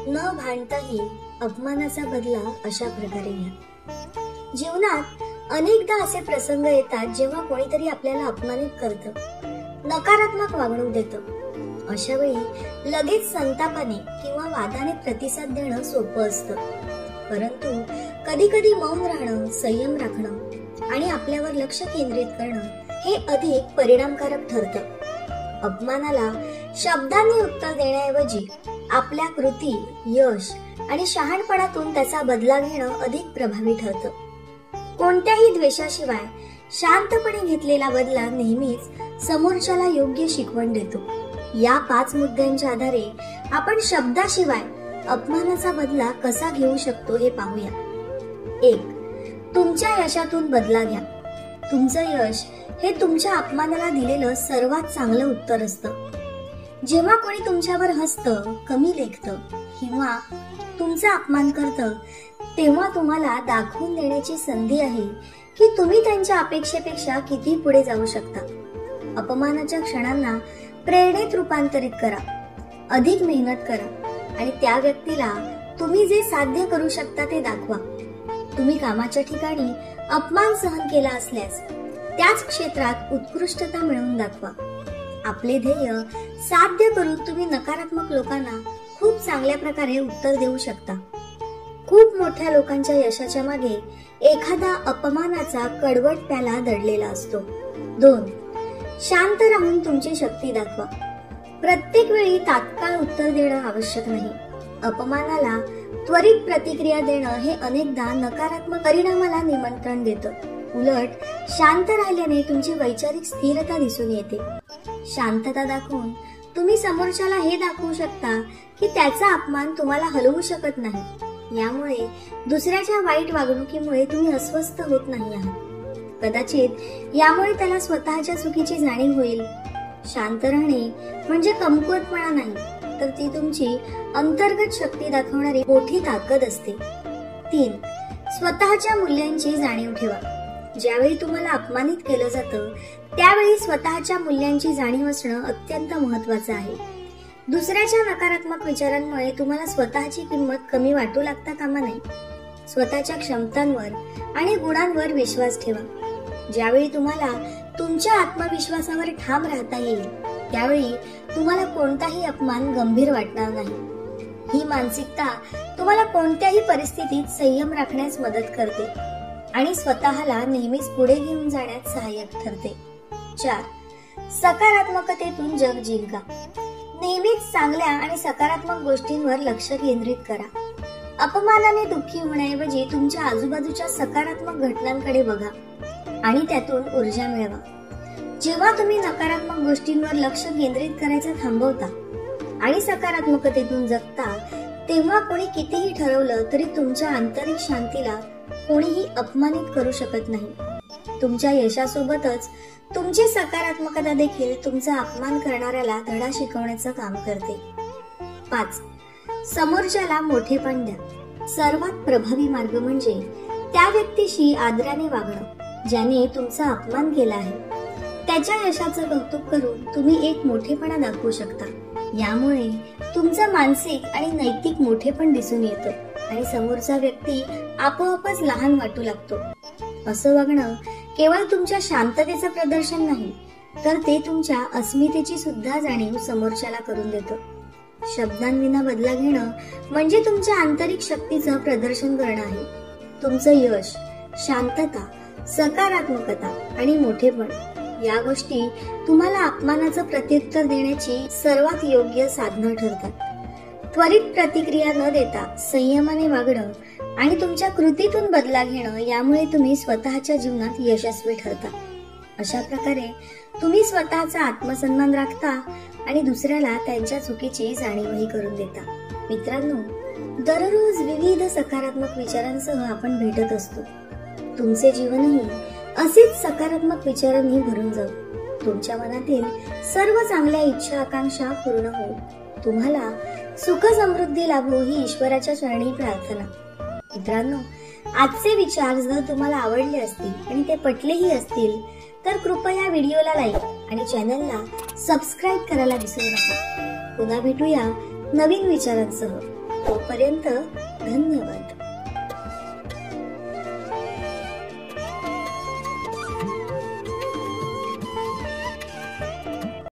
न भांडताही अपमानाचा बदला अशा प्रकारे घ्या। जीवनात अनेकदा असे प्रसंग येतात जेव्हा कोणीतरी आपल्याला अपमानित करतं, नकारात्मक वागणूक देतं। अशा वेळी लगेच संतापाने किंवा वादाने प्रतिसाद देणं सोपं असतं, परंतु कधी कधी मौन राहणं, संयम राखणं आणि आपल्यावर लक्ष केंद्रित करणं हे अधिक परिणामकारक ठरतं। अपमानाला शब्दांनी उत्तर देण्याऐवजी आपल्या कृती, यश आणि शहाणपणातून त्याचा बदला घेणं अधिक प्रभावी ठरतं। कोणत्याही द्वेषाशिवाय शांतपणे घेतलेला बदला नेहमीच समोरच्याला योग्य शिकवण देतो। या 5 मुद्द्यांच्या आधारे आपण शब्दाशिवाय अपमानाचा बदला कसा घेऊ शकतो हे पाहूया। 1. तुमच्या यशातून बदला घ्या। तुमचं यश हे तुमच्या अपमानाला दिलेलं सर्वात चांगलं उत्तर असतं। जेव्हा कोणी तुमच्यावर हसतं, कमी लेखतं किंवा तुमचा अपमान करतं, तेव्हा तुम्हाला दाखवून देण्याची संधी आहे की तुम्ही त्यांच्या अपेक्षेपेक्षा किती पुढे जाऊ शकता। अपमानाच्या क्षणांना प्रेरणेत रूपांतरित करा, अधिक मेहनत करा आणि त्या व्यक्तीला तुम्ही जे साध्य करू शकता ते दाखवा। तुम्ही कामाच्या ठिकाणी अपमान सहन केला असल्यास त्याच क्षेत्रात उत्कृष्टता मिळवून दाखवा। आपले ध्येय साध्य करून तुम्ही नकारात्मक लोकांना खूप चांगल्या प्रकारे उत्तर देऊ शकता। खूप मोठ्या लोकांच्या यशाच्या मागे एखादा अपमानाचा कडवट प्याला दडलेला असतो। 2. शांत राहून तुमची शक्ती दाखवा। प्रत्येक वेळी तात्काळ उत्तर देणं आवश्यक नाही। अपमानाला त्वरित प्रतिक्रिया देणं हे अनेकदा नकारात्मक परिणामाला निमंत्रण देतं। उलट शांत राहिल्याने तुमची वैचारिक स्थिरता दिसून येते। शांतता दाखवून तुम्ही समोरच्याला हे दाखवू शकता की त्याचा अपमान तुम्हाला हलवू शकत नाही। यामुळे दुसऱ्याच्या वाईट वागणुकीमुळे तुम्ही अस्वस्थ होत नाही आहात। कदाचित यामुळे त्याला स्वतःच्या चुकीची जाणीव होईल। शांत राहणे म्हणजे कमकुवतपणा नाही, तर ती तुमची अंतर्गत शक्ती दाखवणारी मोठी ताकद असते। 3. स्वतःच्या मूल्यांची जाणीव ठेवा। ज्यावेळी तुम्हाला अपमानित केलं जातं त्यावेळी स्वतःच्या मूल्यांची जाणीव असणं अत्यंत महत्वाचं आहे। दुसऱ्याच्या नकारात्मक विचारांमुळे तुम्हाला स्वतःची किंमत कमी वाटू लागता कामा नये। स्वतःच्या क्षमतांवर आणि गुणांवर विश्वास ठेवा। ज्यावेळी तुम्हाला तुमच्या आत्मविश्वासावर ठाम राहता येईल त्यावेळी तुम्हाला कोणताही अपमान गंभीर वाटणार नाही। ही मानसिकता तुम्हाला कोणत्याही परिस्थितीत संयम राखण्यास मदत करते आणि स्वतःला नेहमीच पुढे घेऊन जाण्यात सहाय्यक ठरते। 4. सकारात्मकतेतून जग जिंका। नेहमीच चांगल्या आणि सकारात्मक गोष्टींवर लक्ष केंद्रित करा। अपमानाने दुःखी होण्याऐवजी तुमच्या आजूबाजूच्या सकारात्मक घटनांकडे बघा आणि त्यातून ऊर्जा मिळवा। जेव्हा तुम्ही नकारात्मक गोष्टींवर लक्ष केंद्रित करायचं थांबवता आणि सकारात्मकतेतून जगता, तेव्हा कोणी कितीही ठरवलं तरी तुमच्या आंतरिक शांतीला कोणीही अपमानित करू शकत नाही। तुमच्या यशासोबतच तुमची सकारात्मकता देखील तुमचा अपमान करणाऱ्याला धडा शिकवण्याचं काम करते। 5. समोरच्याला मोठेपण द्या। सर्वात प्रभावी मार्ग म्हणजे त्या व्यक्तीशी आदराने वागणं ज्याने तुमचा अपमान केला आहे। त्याच्या यशाचं कौतुक करून तुम्ही एक मोठेपणा दाखवू शकता। यामुळे तुमचं मानसिक आणि नैतिक मोठेपण दिसून येतं आणि समोरचा व्यक्ती आपोआपच लहान वाटू लागतो। असं वागणं केवळ तुमच्या शांततेचं प्रदर्शन नाही, तर ते तुमच्या अस्मितेची सुद्धा जाणीव समोरच्याला करून देतं। शब्दांविना बदला घेणं म्हणजे तुमच्या आंतरिक शक्तीचं प्रदर्शन करणं आहे। तुमचं यश, शांतता, सकारात्मकता आणि मोठेपण या गोष्टी तुम्हाला अपमानाचं प्रत्युत्तर देण्याची सर्वात योग्य साधनं ठरतात। त्वरित प्रतिक्रिया न देता संयमाने वागणं आणि तुमच्या कृतीतून बदला घेणं यामुळे तुम्ही स्वतःच्या जीवनात यशस्वी ठरता। अशा प्रकारे तुम्ही स्वतःचा आत्मसन्मान राखता आणि दुसऱ्याला त्यांच्या चुकीची जाणीवही करून देता। मित्रांनो, दररोज विविध सकारात्मक विचारांसह आपण भेटत असतो। तुमचे जीवनही असेच सकारात्मक विचारांनी भरून जाऊ। तुमच्या मनातील सर्व चांगल्या इच्छा आकांक्षा पूर्ण हो। तुम्हाला सुख समृद्धी लाभो ही ईश्वराच्या चरणी प्रार्थना। मित्रांनो, आजचे विचार जर तुम्हाला आवडले असतील आणि ते पटलेही असतील तर कृपया व्हिडिओला लाईक आणि चॅनलला सबस्क्राईब करायला विसरू नका। पुन्हा भेटूया नवीन विचारांसह। तोपर्यंत धन्यवाद.